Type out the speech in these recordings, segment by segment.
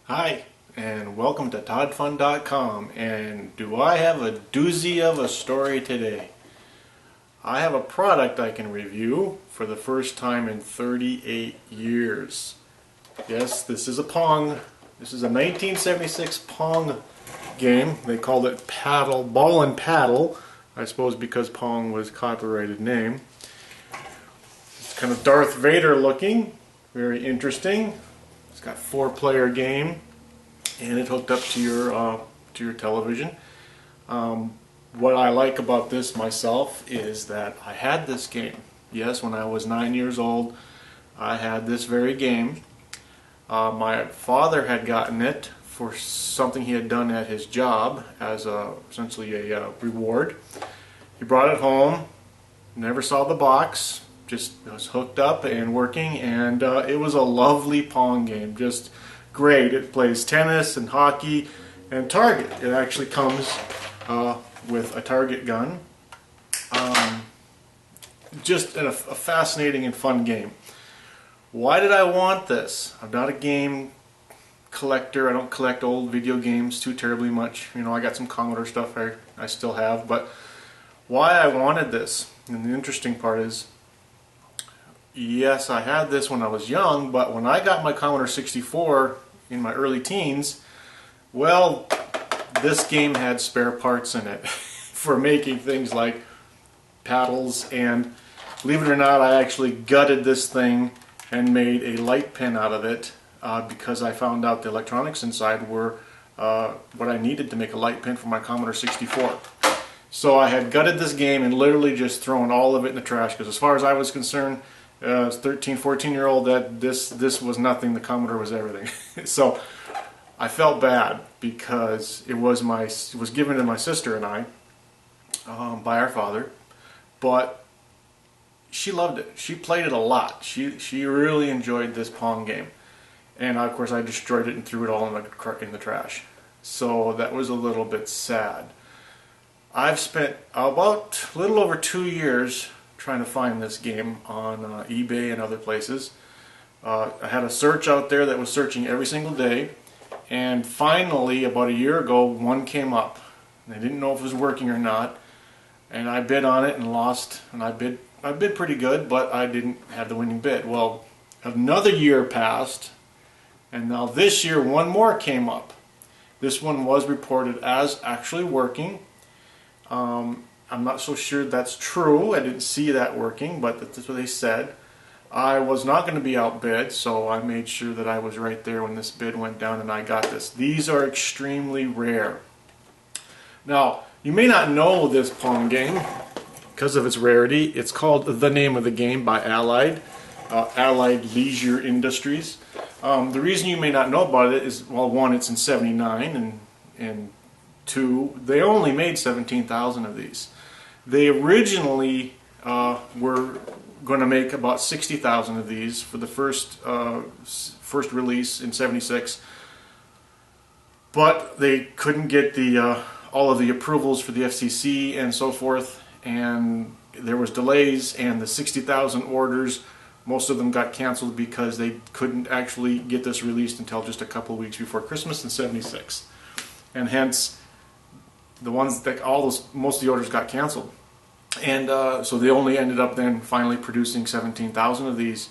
Hi, and welcome to ToddFun.com. And do I have a doozy of a story today? I have a product I can review for the first time in 38 years. Yes, this is a Pong. This is a 1976 Pong game. They called it Paddle, Ball and Paddle, I suppose because Pong was a copyrighted name. It's kind of Darth Vader looking, very interesting. It's got 4-player game, and it hooked up to your television. What I like about this myself is that I had this game. Yes, when I was 9 years old, I had this very game. My father had gotten it for something he had done at his job as essentially a reward. He brought it home, never saw the box, just was hooked up and working, and it was a lovely Pong game, just great. It plays tennis and hockey and target. It actually comes with a target gun. Just a fascinating and fun game. Why did I want this? I'm not a game collector. I don't collect old video games too terribly much. You know, I got some Commodore stuff I still have, but why I wanted this, and the interesting part is, yes, I had this when I was young, but when I got my Commodore 64 in my early teens, well, this game had spare parts in it for making things like paddles, and believe it or not, I actually gutted this thing and made a light pin out of it because I found out the electronics inside were what I needed to make a light pin for my Commodore 64. So I had gutted this game and literally just thrown all of it in the trash, because as far as I was concerned, as 13, 14-year-old, that this was nothing. The Commodore was everything. So I felt bad because it was given to my sister and I by our father, but she loved it. She played it a lot. She really enjoyed this Pong game, and of course I destroyed it and threw it all in the trash. So that was a little bit sad. I've spent about a little over 2 years trying to find this game on eBay and other places. I had a search out there that was searching every single day, and finally about a year ago one came up. And I didn't know if it was working or not, and I bid on it and lost, and I bid pretty good, but I didn't have the winning bid. Well, another year passed, and now this year one more came up. This one was reported as actually working. I'm not so sure that's true. I didn't see that working, but that's what they said. I was not going to be outbid, so I made sure that I was right there when this bid went down, and I got this. These are extremely rare. Now, you may not know this Pong game because of its rarity. It's called The Name of the Game by Allied Leisure Industries. The reason you may not know about it is, well, one, it's in '79, and two, they only made 17,000 of these. They originally were going to make about 60,000 of these for the first release in '76, but they couldn't get all of the approvals for the FCC and so forth, and there was delays, and the 60,000 orders, most of them got canceled because they couldn't actually get this released until just a couple of weeks before Christmas in '76, and hence the ones that most of the orders got canceled. And so they only ended up then finally producing 17,000 of these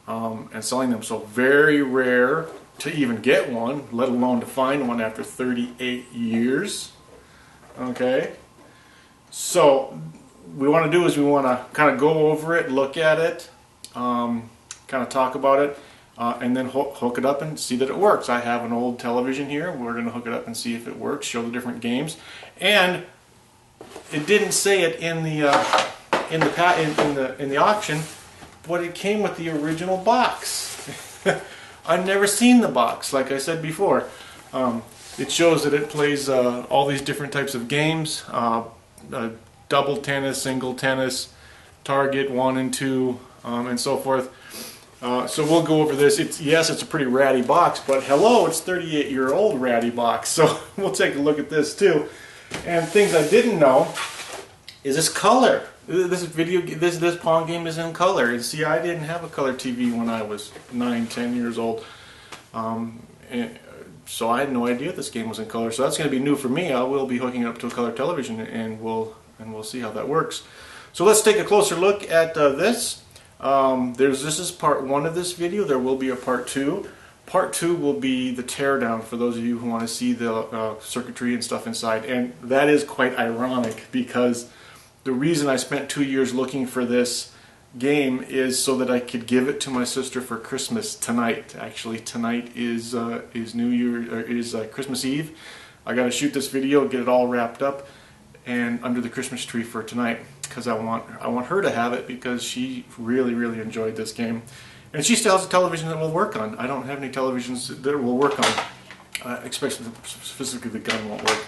and selling them. So very rare to even get one, let alone to find one after 38 years. Okay, so we want to do is we want to kind of go over it, look at it, kind of talk about it, and then hook it up and see that it works. I have an old television here. We're going to hook it up and see if it works, show the different games. And it didn't say it in the auction, but it came with the original box. I've never seen the box, like I said before. It shows that it plays all these different types of games, double tennis, single tennis, target 1 and 2, and so forth. So we'll go over this. Yes, it's a pretty ratty box, but hello, it's 38-year-old ratty box. So we'll take a look at this too. And things I didn't know is this color. This Pong game is in color. And see, I didn't have a color TV when I was 9, 10 years old. And so I had no idea this game was in color. So that's going to be new for me. I will be hooking it up to a color television, and we'll see how that works. So let's take a closer look at this. This is part 1 of this video. There will be a part 2. Part 2 will be the teardown for those of you who want to see the circuitry and stuff inside. And that is quite ironic, because the reason I spent 2 years looking for this game is so that I could give it to my sister for Christmas tonight. Actually, tonight is New Year, is Christmas Eve. I got to shoot this video, get it all wrapped up, and under the Christmas tree for tonight, because I want her to have it, because she really enjoyed this game, and she still has a television that will work on. I don't have any televisions that will work on, especially specifically the gun won't work.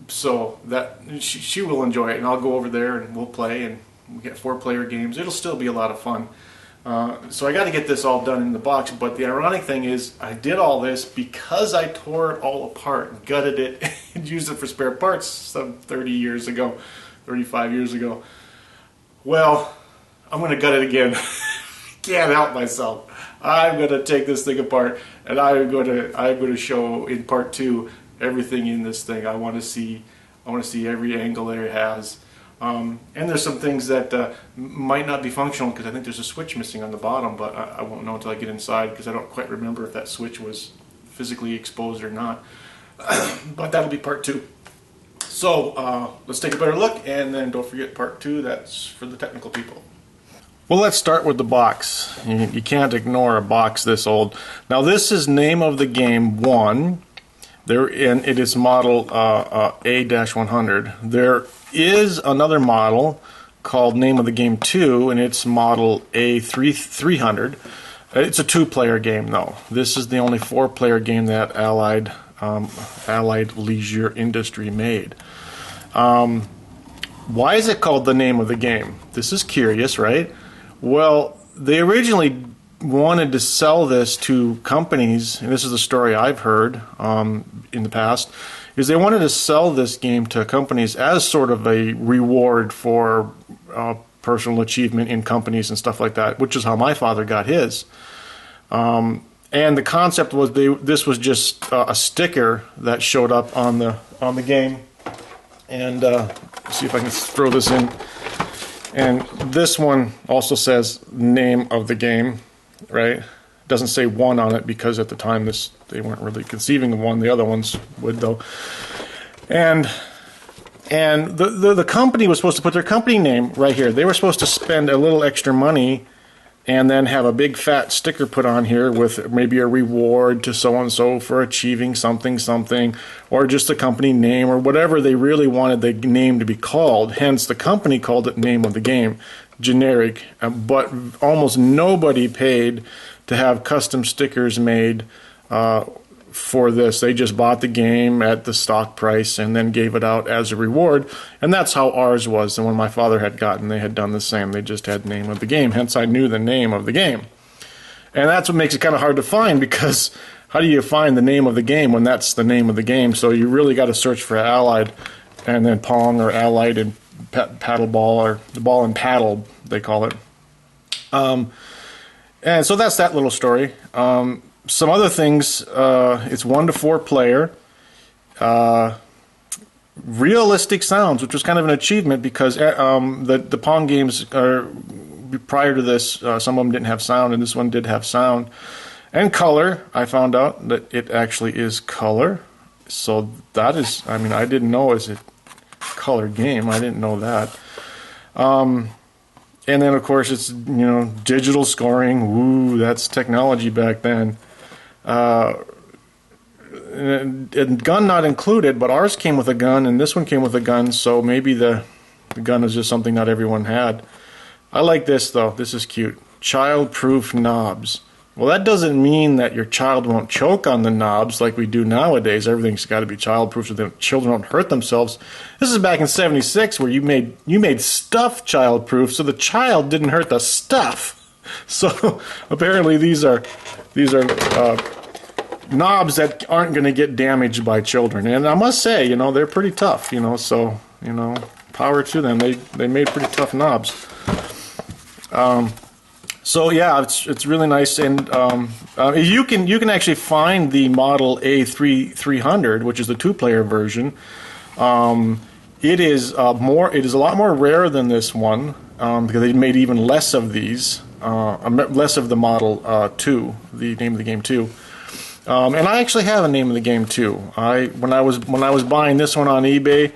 So that she will enjoy it, and I'll go over there and we'll play, and we get 4-player games. It'll still be a lot of fun. So I got to get this all done in the box, but the ironic thing is I did all this because I tore it all apart, gutted it, and used it for spare parts some 30 years ago, 35 years ago. Well, I'm going to gut it again. Can't help myself. I'm going to take this thing apart, and I'm going to show in part 2 everything in this thing. I want to see every angle that it has. And there's some things that might not be functional, because I think there's a switch missing on the bottom, but I won't know until I get inside, because I don't quite remember if that switch was physically exposed or not. But that'll be part 2. So let's take a better look, and then don't forget part 2, that's for the technical people. Well, let's start with the box. You can't ignore a box this old. Now this is name of the game 1. And it is model A-100. There is another model called name of the game 2, and it's model A300. It's a 2-player game, though. This is the only 4-player game that Allied Leisure Industry made. Why is it called the name of the game? This is curious, right? Well, they originally wanted to sell this to companies, and this is the story I've heard in the past, is they wanted to sell this game to companies as sort of a reward for personal achievement in companies and stuff like that, which is how my father got his. And the concept was this was just a sticker that showed up on the game. And see if I can throw this in. And this one also says name of the game. Right? It doesn't say 1 on it, because at the time they weren't really conceiving of 1. The other ones would, though. And the company was supposed to put their company name right here. They were supposed to spend a little extra money and then have a big fat sticker put on here with maybe a reward to so-and-so for achieving something, or just the company name, or whatever they really wanted the name to be called. Hence, the company called it name of the game. Generic, but almost nobody paid to have custom stickers made for this. They just bought the game at the stock price and then gave it out as a reward, and that's how ours was. And when my father had gotten, they had done the same. They just had name of the game. Hence, I knew the name of the game. And that's what makes it kind of hard to find, because how do you find the name of the game when that's the name of the game? So you really got to search for Allied, and then Pong, or Allied and paddle ball, or the ball and paddle they call it. And so that's that little story. Some other things, it's 1 to 4 player, realistic sounds, which was kind of an achievement, because the Pong games are, prior to this, some of them didn't have sound, and this one did have sound. And color, I found out that it actually is color. So that is, I mean, I didn't know it was a color game. I didn't know that. And then, of course, it's, digital scoring. Woo, that's technology back then. And gun not included, but ours came with a gun, and this one came with a gun, so maybe the gun is just something not everyone had. I like this, though. This is cute. Child-proof knobs. Well, that doesn't mean that your child won't choke on the knobs like we do nowadays. Everything's got to be childproof so that children don't hurt themselves. This is back in '76, where you made stuff childproof so the child didn't hurt the stuff. So apparently these are knobs that aren't going to get damaged by children. And I must say, they're pretty tough. So power to them. They made pretty tough knobs. So yeah, it's really nice, and you can actually find the model A300, which is the 2-player version. It is a lot more rare than this one because they made even less of these, less of the Model 2, the name of the game 2. And I actually have a name of the game too. When I was buying this one on eBay,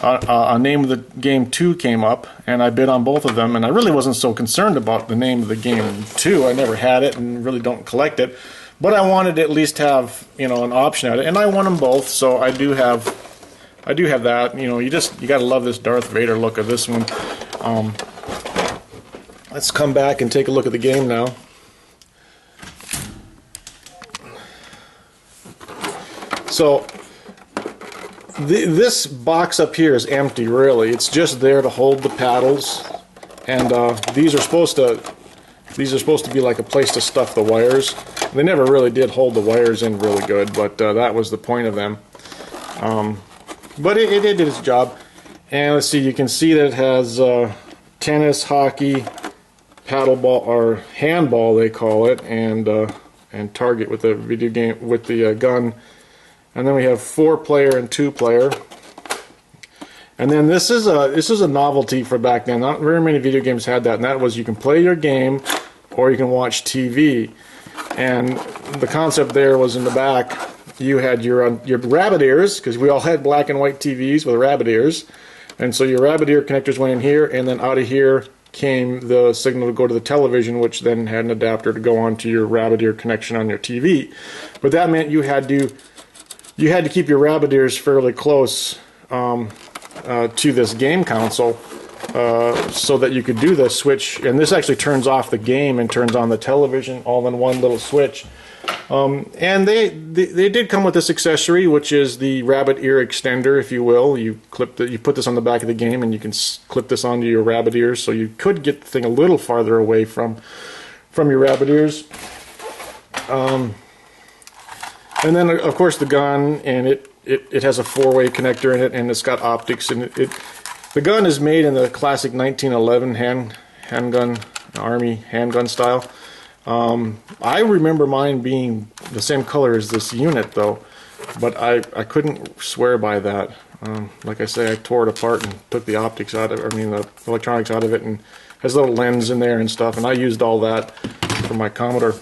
a name of the game 2 came up, and I bid on both of them. And I really wasn't so concerned about the name of the game 2. I never had it, and really don't collect it. But I wanted to at least have an option at it, and I won them both. So I do have that. You got to love this Darth Vader look of this one. Let's come back and take a look at the game now. So this box up here is empty, really. It's just there to hold the paddles, and these are supposed to be like a place to stuff the wires. They never really did hold the wires in really good, but that was the point of them. But it did its job. And let's see, you can see that it has tennis, hockey, paddleball, or handball they call it, and target with the video game with the gun. And then we have 4-player and 2-player. And then this is a novelty for back then. Not very many video games had that, and that was you can play your game or you can watch TV. And the concept there was in the back, you had your rabbit ears, because we all had black and white TVs with rabbit ears. And so your rabbit ear connectors went in here, and then out of here came the signal to go to the television, which then had an adapter to go onto your rabbit ear connection on your TV. But that meant you had to keep your rabbit ears fairly close to this game console so that you could do the switch. And this actually turns off the game and turns on the television all in one little switch. And they did come with this accessory, which is the rabbit ear extender, if you will. You put this on the back of the game, and you can clip this onto your rabbit ears, so you could get the thing a little farther away from your rabbit ears. And then, of course, the gun, and it has a 4-way connector in it, and it's got optics. And the gun is made in the classic 1911 handgun, Army handgun style. I remember mine being the same color as this unit, though, but I couldn't swear by that. Like I say, I tore it apart and took the optics out of it, the electronics out of it, and has a little lens in there and stuff, and I used all that for my Commodore.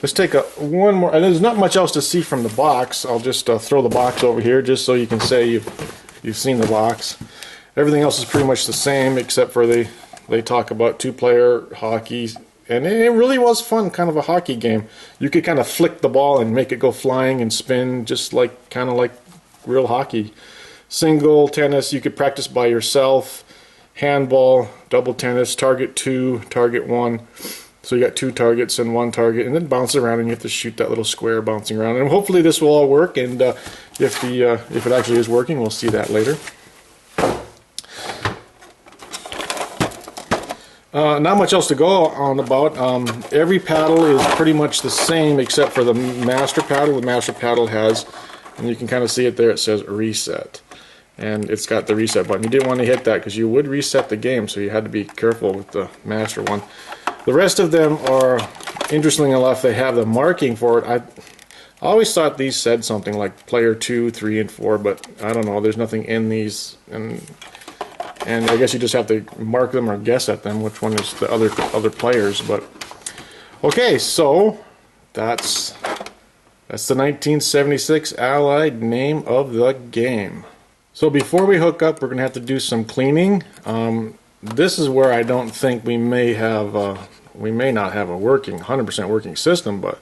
Let's take one more. And there's not much else to see from the box. I'll just throw the box over here just so you can say you've seen the box. Everything else is pretty much the same, except for they talk about 2-player hockey, and it really was fun, kind of a hockey game. You could kind of flick the ball and make it go flying and spin, just kind of like real hockey. Single tennis, you could practice by yourself. Handball, double tennis, target 2, target 1. So you got 2 targets and 1 target, and then bounce around, and you have to shoot that little square bouncing around. And hopefully this will all work, and if it actually is working, we'll see that later. Not much else to go on about. Every paddle is pretty much the same except for the master paddle. The master paddle has, and you can kind of see it there, it says reset. And it's got the reset button. You didn't want to hit that because you would reset the game, so you had to be careful with the master one. The rest of them are, interestingly enough, they have the marking for it. I always thought these said something like player 2, 3, and 4, but I don't know. There's nothing in these, and I guess you just have to mark them or guess at them which one is the other players. But okay, so that's the 1976 Allied name of the game. So before we hook up, we're going to have to do some cleaning. This is where I don't think we may not have a 100% working system, but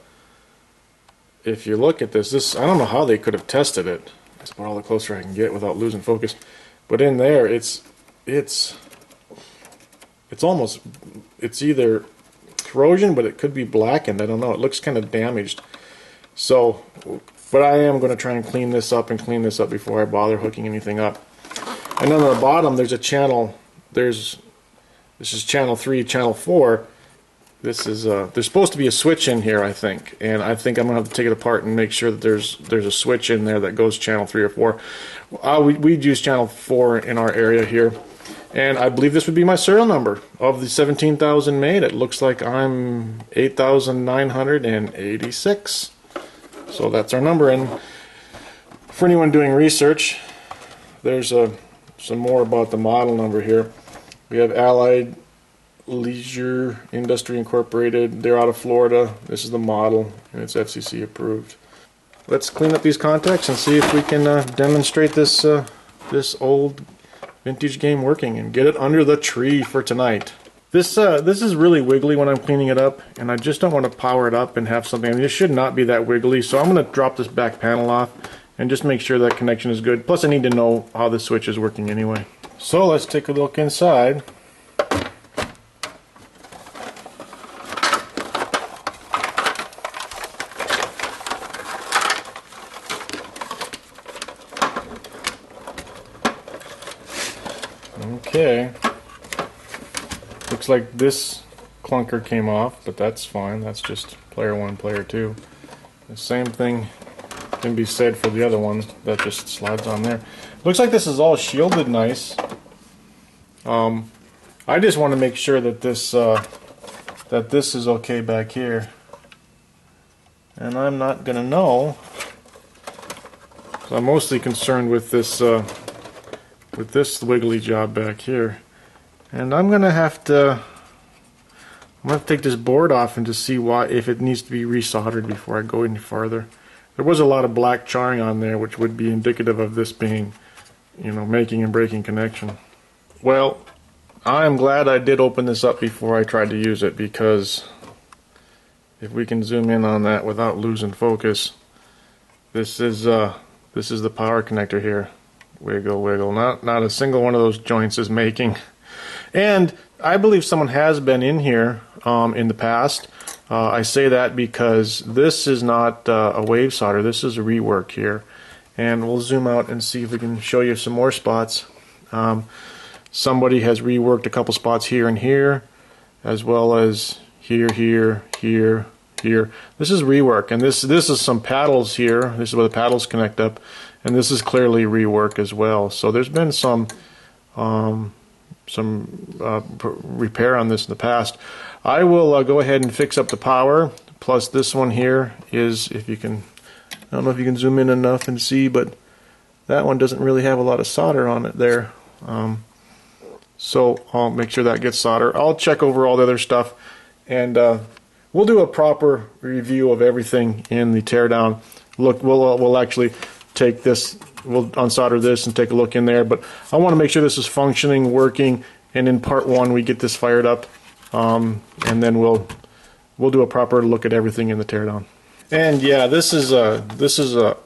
if you look at this, I don't know how they could have tested it. That's about all the closer I can get without losing focus. But in there, it's either corrosion, but it could be blackened. I don't know. It looks kind of damaged. So, but I am going to try and clean this up before I bother hooking anything up. And then on the bottom, there's a channel. This is channel 3, channel 4. This is there's supposed to be a switch in here, I think, and I think I'm gonna have to take it apart and make sure that there's a switch in there that goes channel 3 or 4. We'd use channel 4 in our area here, And I believe this would be my serial number. Of the 17,000 made, it looks like I'm 8,986. So that's our number. And for anyone doing research, there's some more about the model number here. We have Allied Leisure Industry Incorporated. They're out of Florida. This is the model, and it's FCC approved. Let's clean up these contacts and see if we can demonstrate this this old vintage game working and get it under the tree for tonight. This is really wiggly when I'm cleaning it up, and I just don't want to power it up and have something. I mean, it should not be that wiggly, so I'm going to drop this back panel off and just make sure that connection is good. Plus, I need to know how the switch is working anyway. So let's take a look inside. Okay, looks like this clunker came off, but that's fine. That's just player 1, player 2. The same thing can be said for the other one that just slides on there. Looks like this is all shielded nice. I just want to make sure that this is okay back here, and I'm not gonna know. So I'm mostly concerned with this wiggly job back here, and I'm gonna have to take this board off and to see if it needs to be resoldered before I go any farther. There was a lot of black charring on there, which would be indicative of this being, you know, making and breaking connection. Well, I'm glad I did open this up before I tried to use it, because if we can zoom in on that without losing focus, this is the power connector here. Wiggle, wiggle. Not a single one of those joints is making. And I believe someone has been in here in the past. I say that because this is not a wave solder. This is a rework here. And we'll zoom out and see if we can show you some more spots. Somebody has reworked a couple spots here and here, as well as here, here, here, here. This is rework, and this is some paddles here. This is where the paddles connect up, and this is clearly rework as well. So there's been some repair on this in the past. I will go ahead and fix up the power. Plus, this one here is, if you can, I don't know if you can zoom in enough and see, but that one doesn't really have a lot of solder on it there. So I'll make sure that gets solder. I'll check over all the other stuff, and we'll do a proper review of everything in the teardown. Look, we'll actually take this, we'll unsolder this and take a look in there, but I want to make sure this is functioning, working, and in part 1 we get this fired up, and then we'll do a proper look at everything in the teardown. And yeah, this is a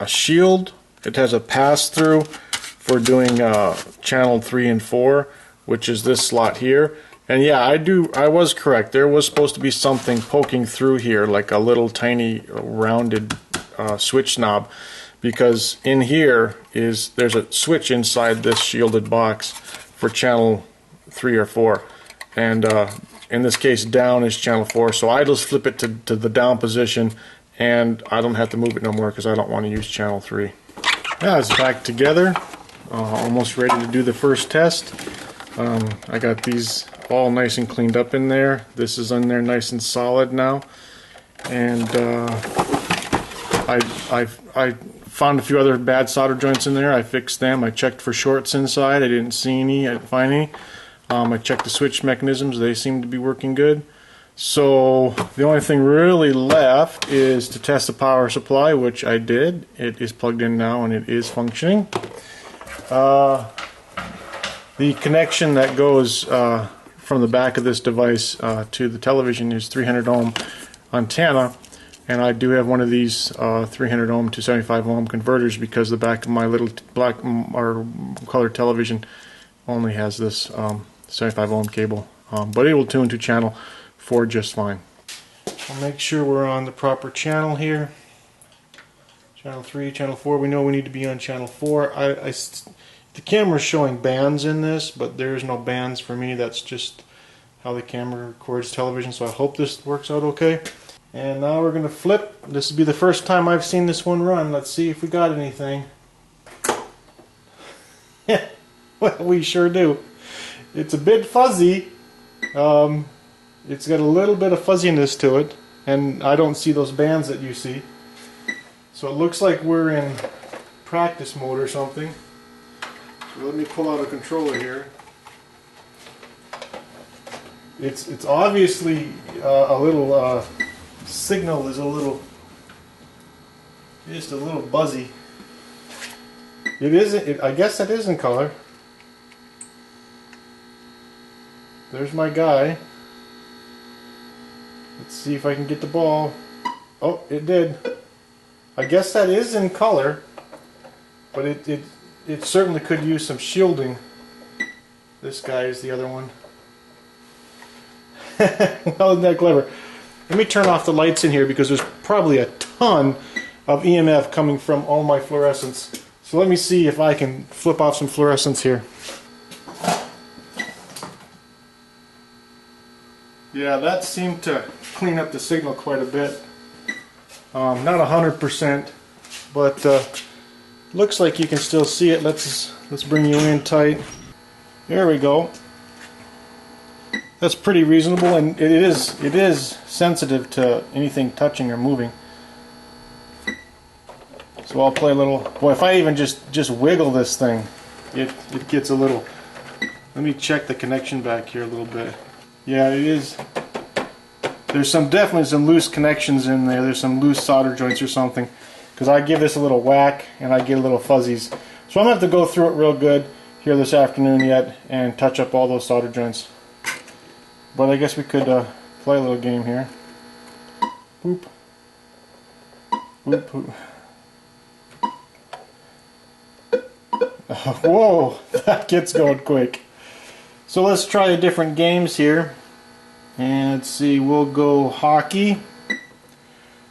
shield. It has a pass-through for doing channel 3 and 4, which is this slot here. And yeah, I was correct. There was supposed to be something poking through here, like a little tiny rounded switch knob, because in here there's a switch inside this shielded box for channel 3 or 4, and in this case down is channel 4. So I just flip it to the down position, and I don't have to move it no more because I don't want to use channel 3. Yeah, it's back together, almost ready to do the first test. I got these all nice and cleaned up in there. This is in there nice and solid now, and I found a few other bad solder joints in there. I fixed them. I checked for shorts inside. I didn't see any. I didn't find any. I checked the switch mechanisms. They seem to be working good. So the only thing really left is to test the power supply, which I did. It is plugged in now and it is functioning. The connection that goes from the back of this device to the television is 300 ohm antenna, and I do have one of these 300 ohm to 75 ohm converters, because the back of my little black or color television only has this 75 ohm cable, but it will tune to channel 4 just fine. I'll make sure we're on the proper channel here. Channel 3, channel 4. We know we need to be on channel 4. The camera's showing bands in this, but there's no bands for me. That's just how the camera records television, so I hope this works out okay. And now we're going to flip. This will be the first time I've seen this one run. Let's see if we got anything. Well, we sure do. It's a bit fuzzy. It's got a little bit of fuzziness to it, and I don't see those bands that you see. So it looks like we're in practice mode or something. So let me pull out a controller here. It's obviously a little signal is just a little buzzy. It isn't. I guess that is in color. There's my guy. Let's see if I can get the ball. Oh, it did. I guess that is in color, but it certainly could use some shielding. This guy is the other one. Well, isn't that clever? Let me turn off the lights in here because there's probably a ton of EMF coming from all my fluorescents. So let me see if I can flip off some fluorescents here. Yeah, that seemed to clean up the signal quite a bit. Not 100%, but looks like you can still see it. Let's bring you in tight. There we go. That's pretty reasonable, and it is sensitive to anything touching or moving. So I'll play a little. Boy, if I even just wiggle this thing, it gets a little. Let me check the connection back here a little bit. Yeah, it is. There's definitely some loose connections in there. There's some loose solder joints or something. Because I give this a little whack and I get a little fuzzies. So I'm going to have to go through it real good here this afternoon yet and touch up all those solder joints. But I guess we could play a little game here. Boop. Boop, boop. Whoa, that gets going quick. So let's try the different games here. And let's see, we'll go hockey.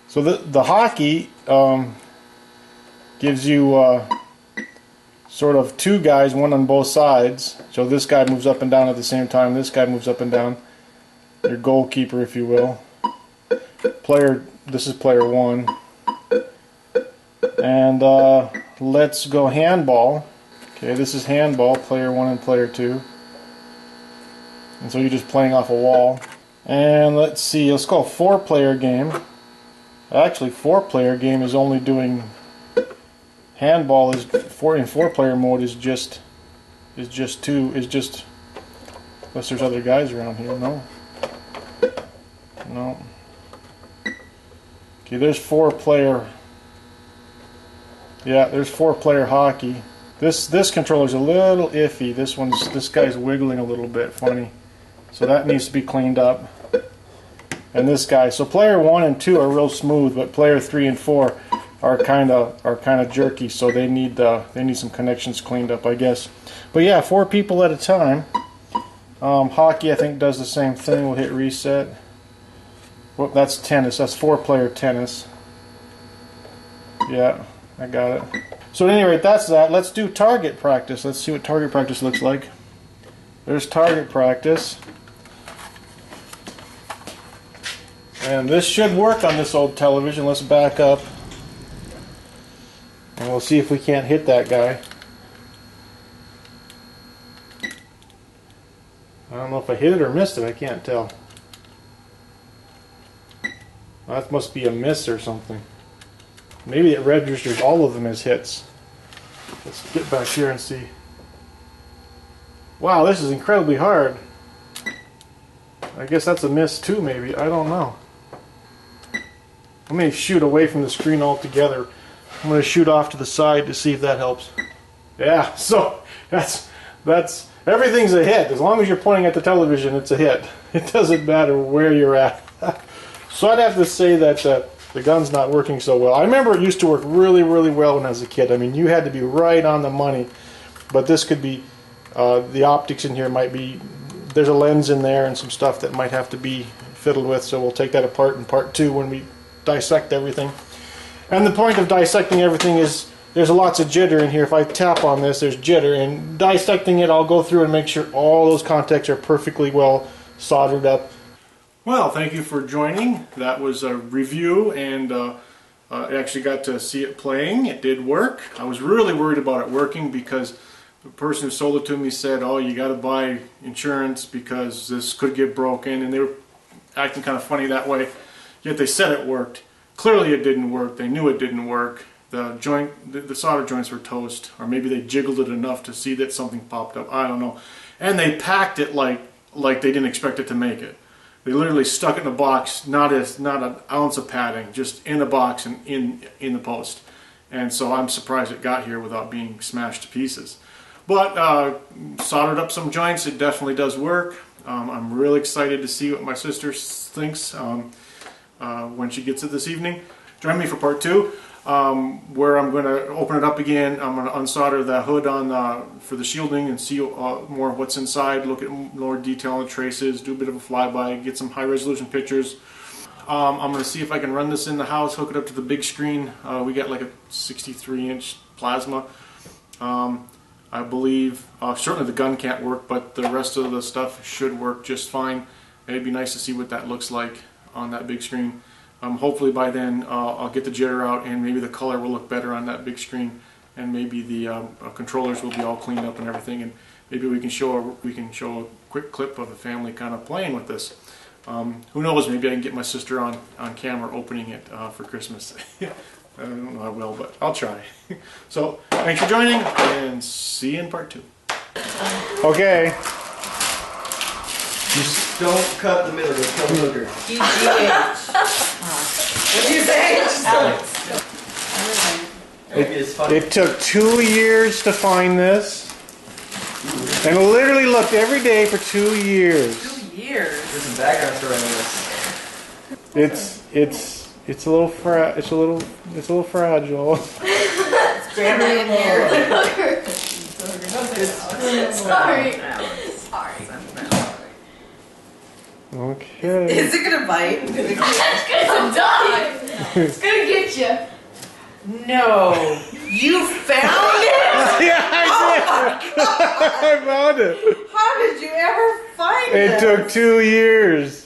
So the hockey gives you sort of two guys, one on both sides. So this guy moves up and down at the same time. This guy moves up and down. Your goalkeeper, if you will. This is player one. And let's go handball. Okay, this is handball, player one and player two. And so you're just playing off a wall. And let's see, let's go a 4-player game. Actually, 4-player game is only doing handball in 4-player mode is just unless there's other guys around here. No. Okay, there's 4-player. Yeah, there's 4-player hockey. This controller's a little iffy. This guy's wiggling a little bit funny. So that needs to be cleaned up. And this guy. So player 1 and 2 are real smooth, but player 3 and 4 are kind of jerky. So they need some connections cleaned up, I guess. But yeah, 4 people at a time. Hockey, I think, does the same thing. We'll hit reset. Well, that's tennis. That's 4-player tennis. Yeah, I got it. So at any rate, that's that. Let's do target practice. Let's see what target practice looks like. There's target practice. And this should work on this old television. Let's back up. And we'll see if we can't hit that guy. I don't know if I hit it or missed it. I can't tell. That must be a miss or something. Maybe it registers all of them as hits. Let's get back here and see. Wow, this is incredibly hard. I guess that's a miss too, maybe. I don't know. Let me shoot away from the screen altogether. I'm going to shoot off to the side to see if that helps. Yeah, so that's everything's a hit. As long as you're pointing at the television, it's a hit. It doesn't matter where you're at. So I'd have to say that the gun's not working so well. I remember it used to work really, really well when I was a kid. I mean, you had to be right on the money. But this could be, the optics in here might be, there's a lens in there and some stuff that might have to be fiddled with. So we'll take that apart in part 2 when we dissect everything. And the point of dissecting everything is there's lots of jitter in here. If I tap on this, there's jitter. And dissecting it, I'll go through and make sure all those contacts are perfectly well soldered up. Well, thank you for joining. That was a review, and I actually got to see it playing. It did work. I was really worried about it working because the person who sold it to me said, "Oh, you got to buy insurance because this could get broken," and they were acting kind of funny that way. Yet they said it worked. Clearly, it didn't work. They knew it didn't work. The solder joints were toast, or maybe they jiggled it enough to see that something popped up. I don't know. And they packed it like they didn't expect it to make it. They literally stuck it in a box, not an ounce of padding, just in a box and in the post. And so I'm surprised it got here without being smashed to pieces. But soldered up some joints. It definitely does work. I'm really excited to see what my sister thinks when she gets it this evening. Join me for part 2, where I'm going to open it up again. I'm going to unsolder the hood on for the shielding and see more of what's inside, look at more detail on the traces, do a bit of a flyby, get some high-resolution pictures. I'm going to see if I can run this in the house, hook it up to the big screen. We got like a 63-inch plasma. I believe certainly the gun can't work, but the rest of the stuff should work just fine. It'd be nice to see what that looks like on that big screen. Hopefully by then I'll get the jitter out and maybe the color will look better on that big screen, and maybe the controllers will be all cleaned up and everything, and maybe we can show a quick clip of the family kind of playing with this. Who knows? Maybe I can get my sister on camera opening it for Christmas. I don't know I will, but I'll try. So, thanks for joining, and see you in part 2. Okay. Just don't cut the middle, just cut the hooker. EGH. What did you say? Alex. It took 2 years to find this, and literally looked every day for 2 years. 2 years? There's some background story on this. It's a little fragile. It's family in here. Sorry. Okay. Is it gonna bite? It's gonna die. It's gonna get you. No. You found it? Yeah, I did. I found it. How did you ever find it? It took 2 years.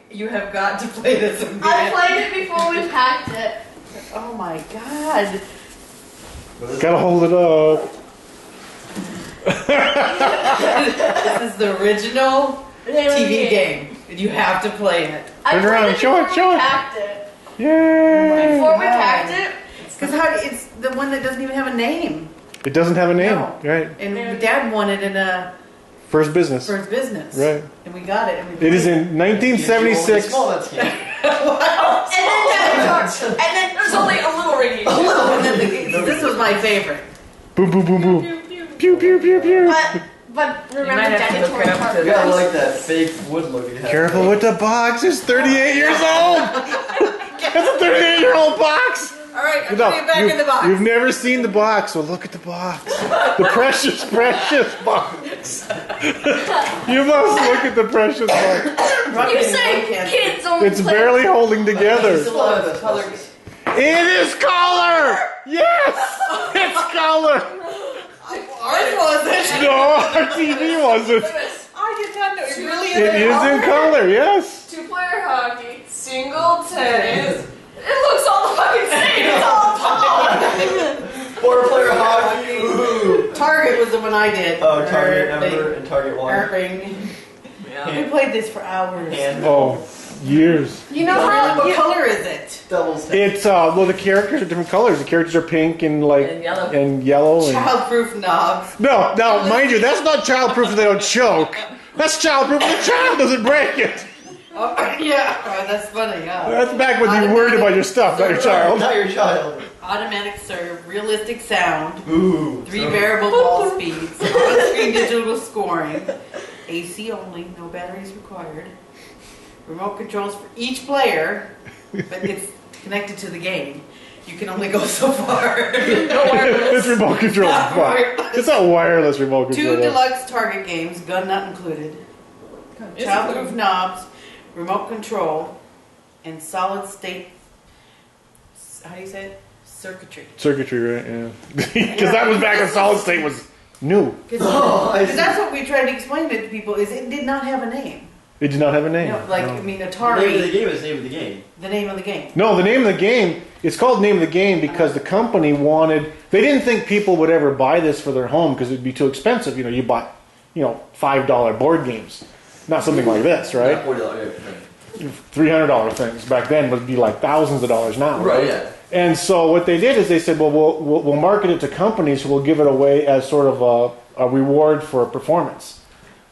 You have got to play this again. I played it before we packed it. Oh my god. Gotta hold it up. This is the original TV game. You have to play it. Turn around, show it, show it. Packed it. Yay! Before we packed it. Because it's the one that doesn't even have a name. It doesn't have a name, No. right? And Dad won it in a First business. first business. Right. And we got it. And we It played is in 1976. And then there's only a little ringy. And then this was my favorite. Boom, boom, boom, boom. Pew, pew, pew, pew. But You might remember have to hook Dinosaur it up Park? to You gotta like that fake wood look you have. Careful with the box. It's 38 years old. That's a 38-year-old box. All right, I'm No, putting it back in the box. You've never seen the box, so look at the box. The precious, precious box. You must look at the precious box. You say kids only It's play. barely holding together. Color. It is color! Yes! It's color! Ours wasn't. No, our TV wasn't. I did not know. It really is. It is in color, yes. 2-player hockey, single tennis. It looks all the fucking same. It's all tall. 4-player hockey. Ooh. Target was the one I did. Oh, Target number and Target 1. Irving. We played this for hours. And Oh, years. You know how What color is it? doubles. It's well, the characters are different colors. The characters are pink and like And yellow. and Childproof knobs. no, mind you, that's not childproof if they don't choke. That's childproof if the child doesn't break it. Oh, yeah. Oh, that's funny. Yeah. That's back when you're worried about your stuff, not your child. Not your child. Automatic serve, realistic sound, Ooh. 3 variable ball speeds, on-screen digital scoring, AC only, no batteries required, remote controls for each player, but it's connected to the game. You can only go so far. No wireless. It's remote control. Not wireless. It's not wireless remote 2 control. deluxe target games, gun not included. Childproof knobs, remote control, and solid state. How do you say it? Circuitry. Circuitry, right? Yeah. Because that was back when solid state was new. Because that's what we tried to explain to people. Is it did not have a name. It did not have a name. No, like, No. I mean, The Atari. name of the game is the name of the game. The name of the game. No, the name of the game, it's called Name of the Game because the company wanted, they didn't think people would ever buy this for their home because it'd be too expensive. You know, you bought, $5 board games, not something like this, right? Not $40, yeah. $300 things back then would be like thousands of dollars now. Right, yeah. And so what they did is they said, well, we'll market it to companies who will give it away as sort of a reward for performance.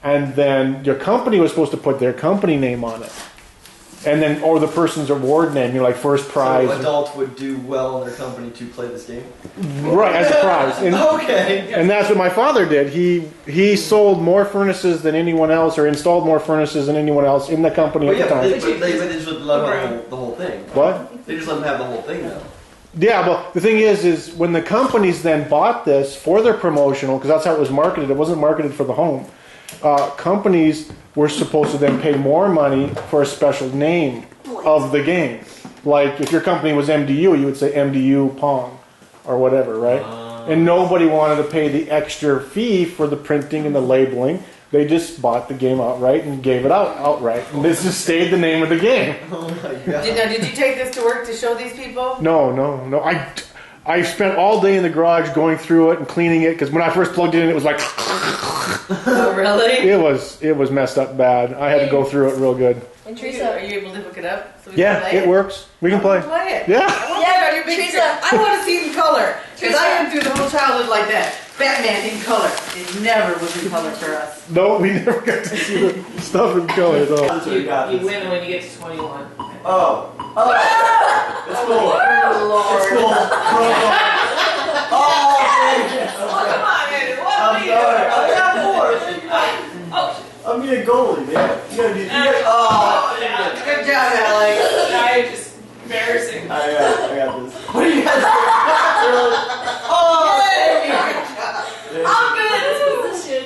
And then your company was supposed to put their company name on it. And then, or the person's award name, like first prize. So adults would do well in their company to play this game? Right, as a prize. And, Okay. and that's what my father did. He sold more furnaces than anyone else, or installed more furnaces than anyone else in the company But at the yeah, time. they just would let them have the whole thing. What? They just let them have the whole thing now. Yeah, well, the thing is when the companies then bought this for their promotional, because that's how it was marketed, it wasn't marketed for the home. Companies were supposed to then pay more money for a special name of the game. Like if your company was MDU, you would say MDU Pong or whatever, right? And nobody wanted to pay the extra fee for the printing and the labeling. They just bought the game outright and gave it out outright. And this just stayed the name of the game. Oh my god. Did you take this to work to show these people? No. I spent all day in the garage going through it and cleaning it because when I first plugged it in, it was like Oh, really? it was messed up bad. I had to go through it real good. And Are Teresa, you able to hook it up? So we Yeah, can play it works. We can play. Play it. Yeah. I want to play on your big Teresa. screen. I want to see in color. Because Teresa. I went through the whole childhood like that. Batman in color. It never was in color for us. No, we never got to see the stuff in color though. That's what we got. You win when you get to 21. Oh. It's cool. Oh, Lord. It's cool. Oh, man. Come on, Andrew. What I'm are you sorry. doing? I got more. Oh, I'm being a goalie, man. You gotta be. Oh, yeah. Good job, Alex. Now you're just embarrassing. I got this. What are you guys doing? Oh, I'm good at this position.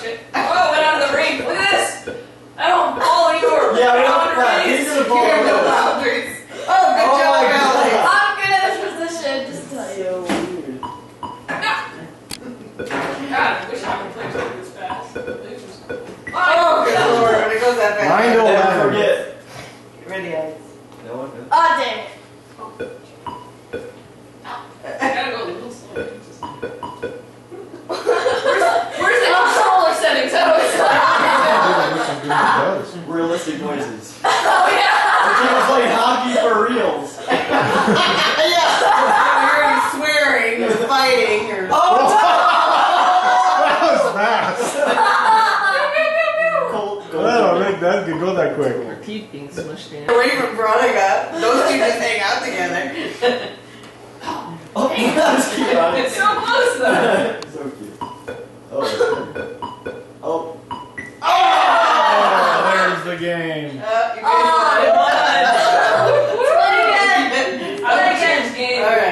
Shit. Oh, went out of the ring. Look at this. I don't ball anymore. Yeah, we don't Boundaries. these are the ball. You have no boundaries. Oh, good Oh, job, my Alex. God. I'm good at this position, just to tell you. So weird. God, I wish I could play something this fast. Oh, good Lord. When it goes that fast. Mine don't Never matter. forget. Ready, Alex. No one knows. Oh, dang it. I gotta go a little slower. Where's the controller settings? How do I start? Realistic noises. Oh, yeah. It's like playing hockey for reals. You're swearing or fighting or. That was fast. I don't think that could go that quick. Your teeth being smushed in. Away from Veronica. Those two just hang out together. Oh, that's cute. It's so close though. So cute. Oh. Oh, there's the game. You guys I won. won. Play again. I would change game. All right.